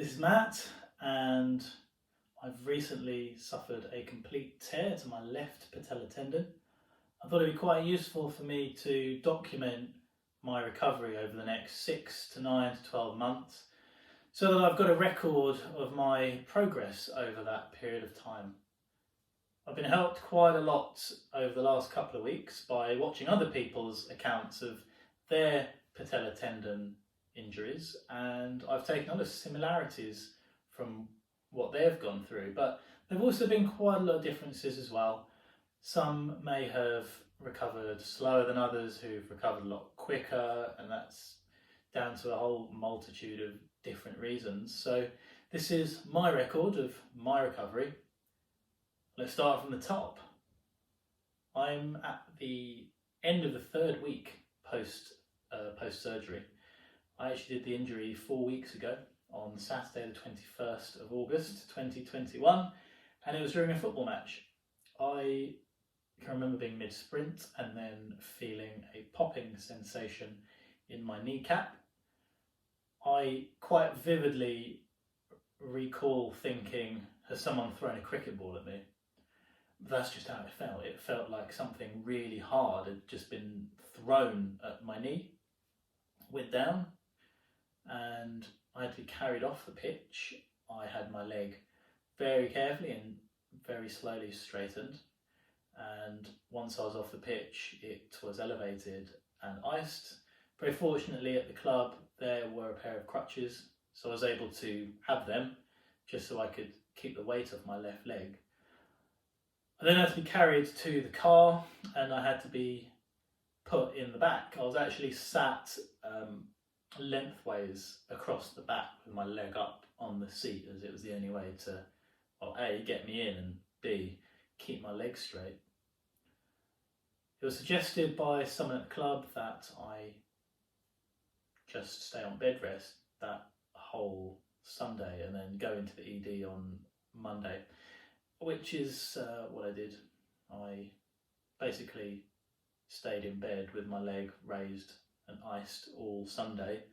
This is Matt, and I've recently suffered a complete tear to my left patellar tendon. I thought it'd be quite useful for me to document my recovery over the next 6 to 9 to 12 months so that I've got a record of my progress over that period of time. I've been helped quite a lot over the last couple of weeks by watching other people's accounts of their patellar tendon injuries, and I've taken on the similarities from what they've gone through, but there have also been quite a lot of differences as well. Some may have recovered slower than others who've recovered a lot quicker, and that's down to a whole multitude of different reasons. So this is my record of my recovery. Let's start from the top. I'm at the end of the third week post surgery. I actually did the injury 4 weeks ago on Saturday the 21st of August 2021, and it was during a football match. I can remember being mid-sprint and then feeling a popping sensation in my kneecap. I quite vividly recall thinking, has someone thrown a cricket ball at me? That's just how it felt. It felt like something really hard had just been thrown at my knee. Went down and I had to be carried off the pitch. I had my leg very carefully and very slowly straightened, and once I was off the pitch it was elevated and iced. Very fortunately at the club there were a pair of crutches, so I was able to have them just so I could keep the weight off my left leg. I then had to be carried to the car and I had to be put in the back. I was actually sat lengthways across the back with my leg up on the seat, as it was the only way to, well, A, get me in, and B, keep my legs straight. It was suggested by someone at the club that I just stay on bed rest that whole Sunday and then go into the ED on Monday, which is what I did. I basically stayed in bed with my leg raised and iced all Sunday.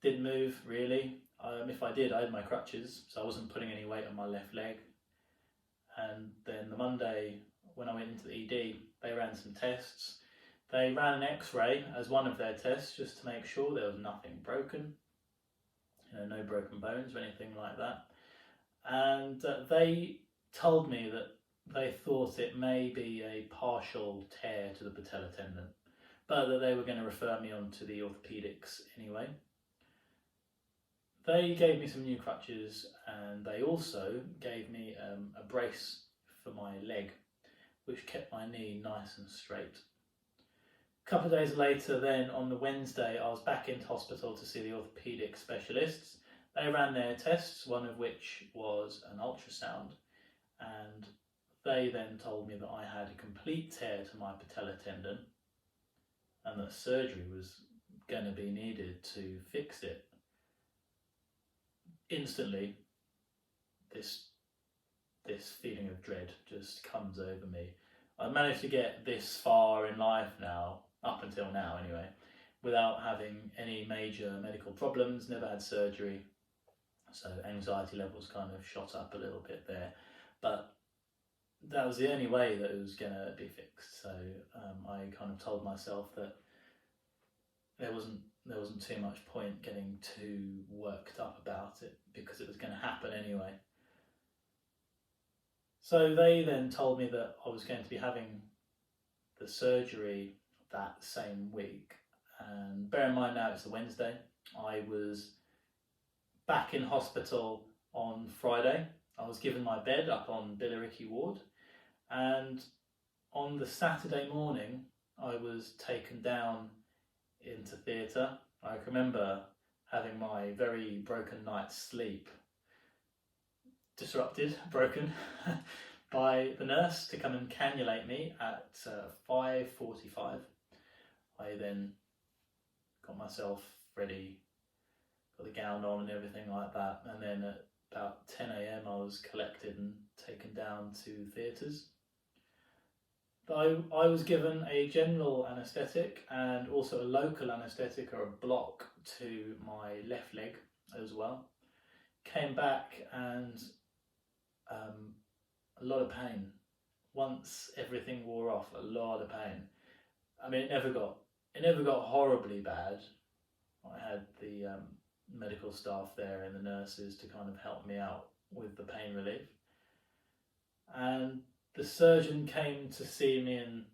Didn't move really. If I did, I had my crutches, so I wasn't putting any weight on my left leg. And then the Monday, when I went into the ED, they ran some tests. They ran an X-ray as one of their tests just to make sure there was nothing broken, no broken bones or anything like that. And they told me that they thought it may be a partial tear to the patellar tendon, but that they were going to refer me on to the orthopaedics anyway. They gave me some new crutches, and they also gave me a brace for my leg, which kept my knee nice and straight. A couple of days later then, on the Wednesday, I was back into hospital to see the orthopaedic specialists. They ran their tests, one of which was an ultrasound, and they then told me that I had a complete tear to my patellar tendon and that surgery was going to be needed to fix it. Instantly, this feeling of dread just comes over me. I've managed to get this far in life now, up until now anyway, without having any major medical problems, never had surgery, so anxiety levels kind of shot up a little bit there, but that was the only way that it was going to be fixed. So I kind of told myself that there wasn't too much point getting too worked up about it because it was going to happen anyway. So they then told me that I was going to be having the surgery that same week, and bear in mind now it's a Wednesday. I was back in hospital on Friday. I was given my bed up on Billericay ward, and on the Saturday morning I was taken down into theatre. I remember having my very broken night's sleep broken by the nurse to come and cannulate me at 5:45. I then got myself ready, got the gown on and everything like that, and then at about 10 AM I was collected and taken down to theatres. I was given a general anaesthetic and also a local anaesthetic or a block to my left leg as well. came back and a lot of pain. Once everything wore off, a lot of pain. I mean, it never got horribly bad. I had the medical staff there and the nurses to kind of help me out with the pain relief. And the surgeon came to see me and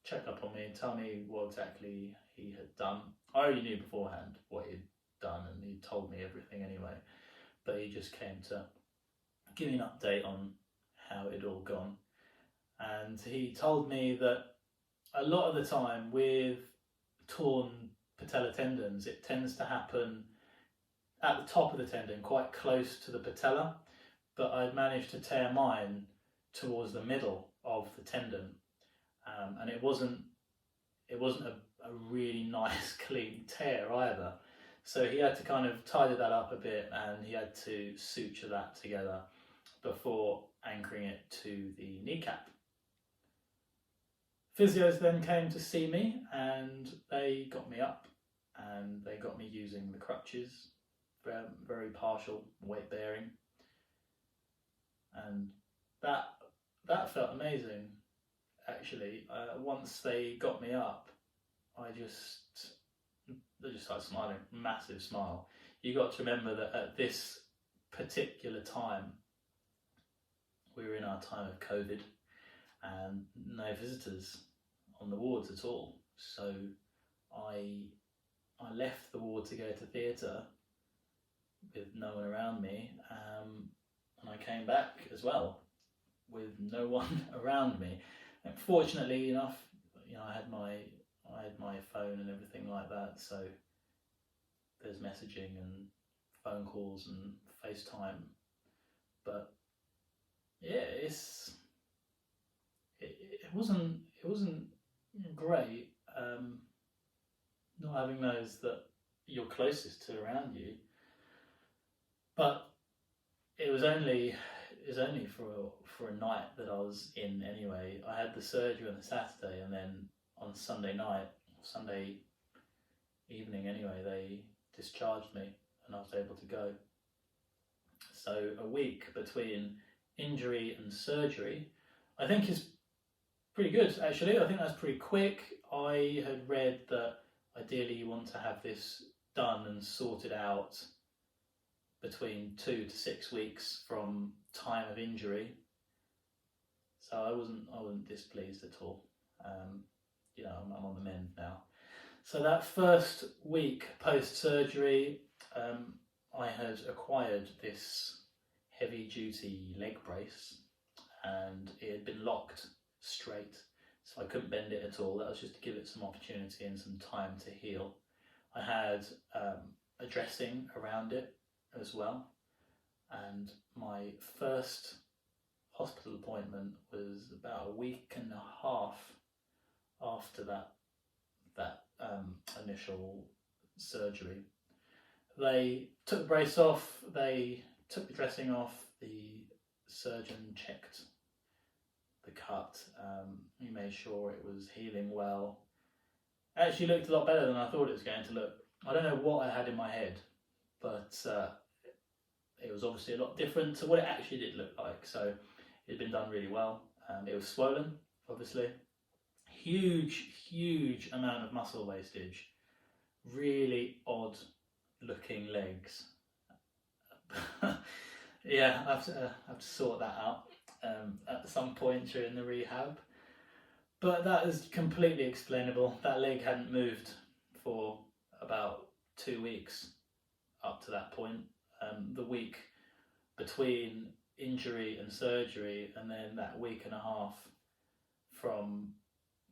check up on me and tell me what exactly he had done. I already knew beforehand what he'd done, and he told me everything anyway, but he just came to give me an update on how it had all gone. And he told me that a lot of the time with torn patellar tendons, it tends to happen at the top of the tendon, quite close to the patella, but I'd managed to tear mine towards the middle of the tendon, and it wasn't a really nice clean tear either. So he had to kind of tidy that up a bit, and he had to suture that together before anchoring it to the kneecap. Physios then came to see me, and they got me up and they got me using the crutches, very partial weight bearing, and that felt amazing actually. Once they got me up, I just started smiling, massive smile. You got to remember that at this particular time, we were in our time of COVID and no visitors on the wards at all. So I left the ward to go to theatre with no one around me, and I came back as well with no one around me. And fortunately enough, I had my phone and everything like that, so there's messaging and phone calls and FaceTime. But yeah, it wasn't great, not having those that you're closest to around you. But it was only for a night that I was in anyway. I had the surgery on the Saturday, and then on Sunday evening anyway, they discharged me and I was able to go. So a week between injury and surgery, I think, is pretty good actually. I think that's pretty quick. I had read that ideally you want to have this done and sorted out between 2 to 6 weeks from time of injury. So I wasn't displeased at all. I'm on the mend now. So that first week post surgery, I had acquired this heavy duty leg brace, and it had been locked straight, so I couldn't bend it at all. That was just to give it some opportunity and some time to heal. I had a dressing around it as well, and my first hospital appointment was about a week and a half after that initial surgery. They took the brace off, they took the dressing off, the surgeon checked the cut, he made sure it was healing well. It actually looked a lot better than I thought it was going to look. I don't know what I had in my head, but it was obviously a lot different to what it actually did look like. So it had been done really well. It was swollen, obviously. Huge amount of muscle wastage. Really odd looking legs. Yeah, I have to sort that out at some point during the rehab. But that is completely explainable. That leg hadn't moved for about 2 weeks up to that point. The week between injury and surgery, and then that week and a half from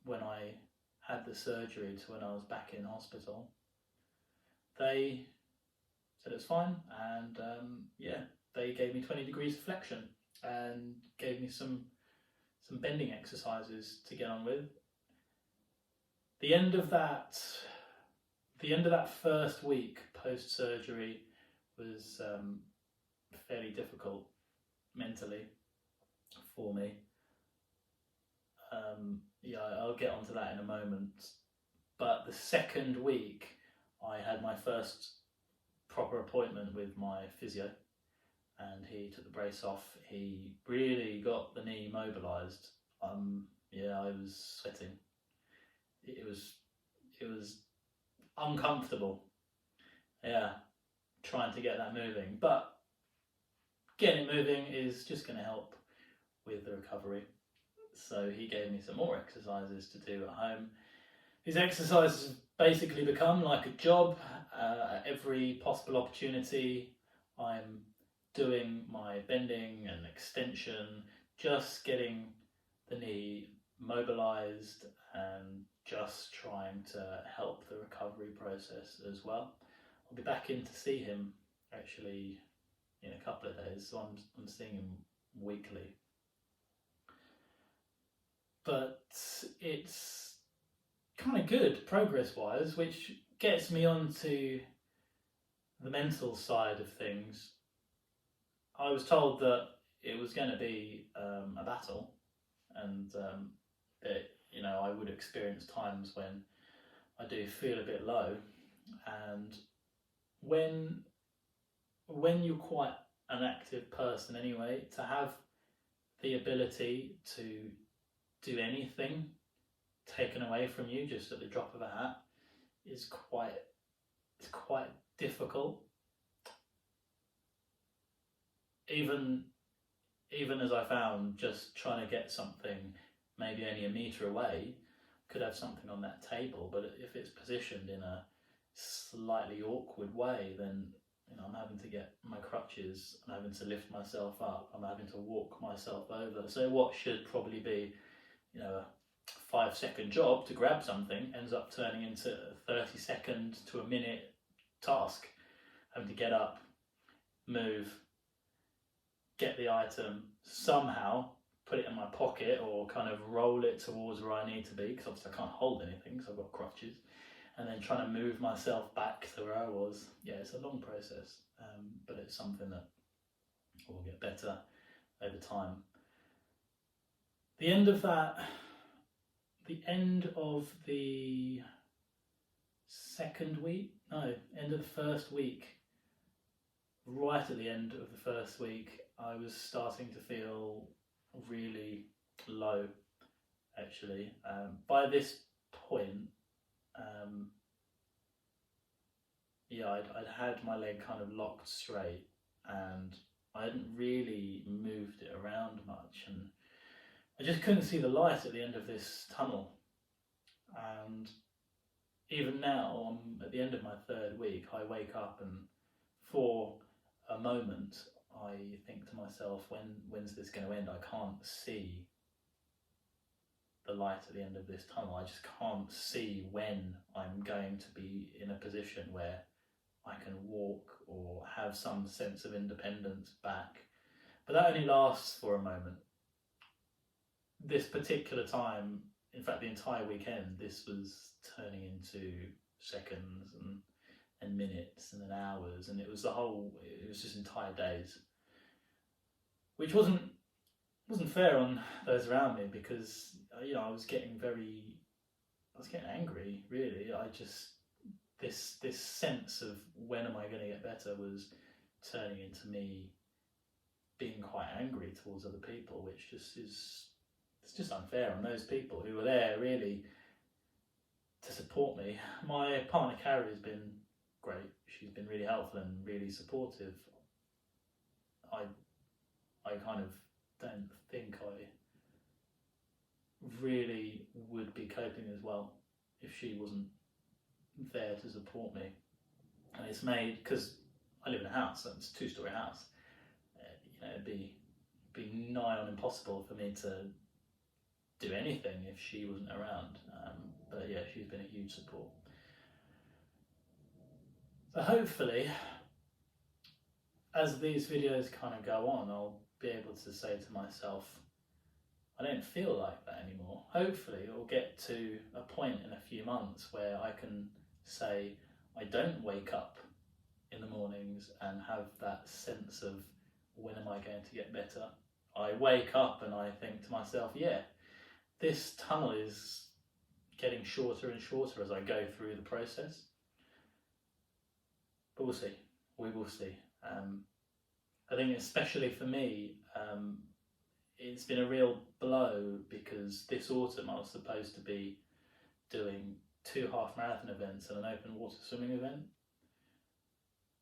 when I had the surgery to when I was back in hospital, they said it's fine, and they gave me 20 degrees of flexion and gave me some bending exercises to get on with. The end of that first week post surgery was fairly difficult mentally for me. I'll get onto that in a moment. But the second week, I had my first proper appointment with my physio, and he took the brace off. He really got the knee mobilised. Yeah, I was sweating. It was uncomfortable. Yeah, trying to get that moving, but getting it moving is just going to help with the recovery. So he gave me some more exercises to do at home. These exercises have basically become like a job. At every possible opportunity, I'm doing my bending and extension, just getting the knee mobilized and just trying to help the recovery process as well. I'll be back in to see him actually in a couple of days, so I'm seeing him weekly. But it's kind of good progress-wise, which gets me onto the mental side of things. I was told that it was going to be a battle, and that I would experience times when I do feel a bit low, and when you're quite an active person anyway, to have the ability to do anything taken away from you just at the drop of a hat is quite difficult. Even as I found, just trying to get something maybe only a metre away, could have something on that table, but if it's positioned in a slightly awkward way, then I'm having to get my crutches, I'm having to lift myself up, I'm having to walk myself over. So what should probably be a 5-second job to grab something ends up turning into a 30-second to a minute task. Having to get up, move, get the item, somehow put it in my pocket or kind of roll it towards where I need to be, because obviously I can't hold anything because I've got crutches, and then trying to move myself back to where I was. Yeah, it's a long process, but it's something that will get better over time. The end of the second week, no, end of the first week, right at the end of the first week, I was starting to feel really low, actually. By this point, I'd had my leg kind of locked straight, and I hadn't really moved it around much, and I just couldn't see the light at the end of this tunnel. And even now, I'm at the end of my third week, I wake up and for a moment I think to myself, when's this going to end? I can't see the light at the end of this tunnel. I just can't see when I'm going to be in a position where I can walk or have some sense of independence back. But that only lasts for a moment. This particular time, in fact the entire weekend, this was turning into seconds and minutes and then hours, and it was just entire days, which wasn't fair on those around me, because I was getting angry, really. This sense of when am I going to get better was turning into me being quite angry towards other people, which it's just unfair on those people who were there really to support me. My partner Carrie has been great. She's been really helpful and really supportive. I kind of don't think I really would be coping as well if she wasn't there to support me. And it's made, because I live in a house, so it's a 2-story house, it'd be nigh on impossible for me to do anything if she wasn't around. But yeah, she's been a huge support. So hopefully, as these videos kind of go on, I'll be able to say to myself, I don't feel like that anymore. Hopefully it'll get to a point in a few months where I can say I don't wake up in the mornings and have that sense of when am I going to get better. I wake up and I think to myself, yeah, this tunnel is getting shorter and shorter as I go through the process. But we'll see. we will see. I think especially for me, it's been a real blow because this autumn I was supposed to be doing 2 half marathon events and an open water swimming event.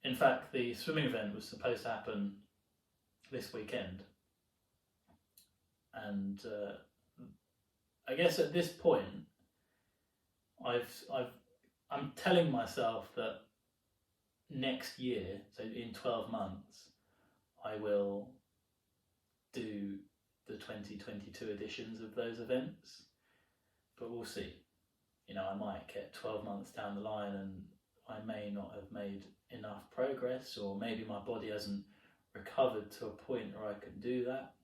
In fact, the swimming event was supposed to happen this weekend, and I guess at this point I'm telling myself that next year, so in 12 months, I will do the 2022 editions of those events, but we'll see. You know, I might get 12 months down the line and I may not have made enough progress, or maybe my body hasn't recovered to a point where I can do that.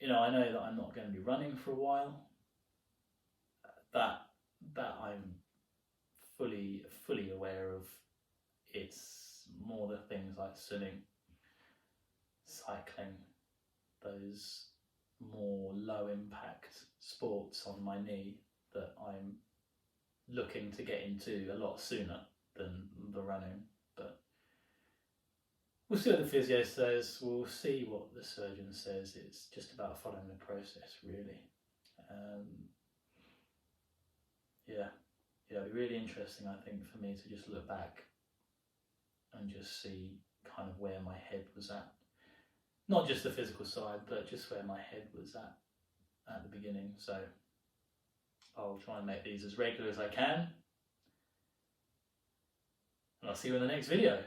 You know, I know that I'm not going to be running for a while. That I'm fully aware of. It's more the things like swimming, cycling, those more low impact sports on my knee that I'm looking to get into a lot sooner than the running. But we'll see what the physio says, we'll see what the surgeon says. It's just about following the process, really. It'll be really interesting, I think, for me to just look back and just see kind of where my head was at. Not just the physical side, but just where my head was at the beginning. So I'll try and make these as regular as I can. And I'll see you in the next video.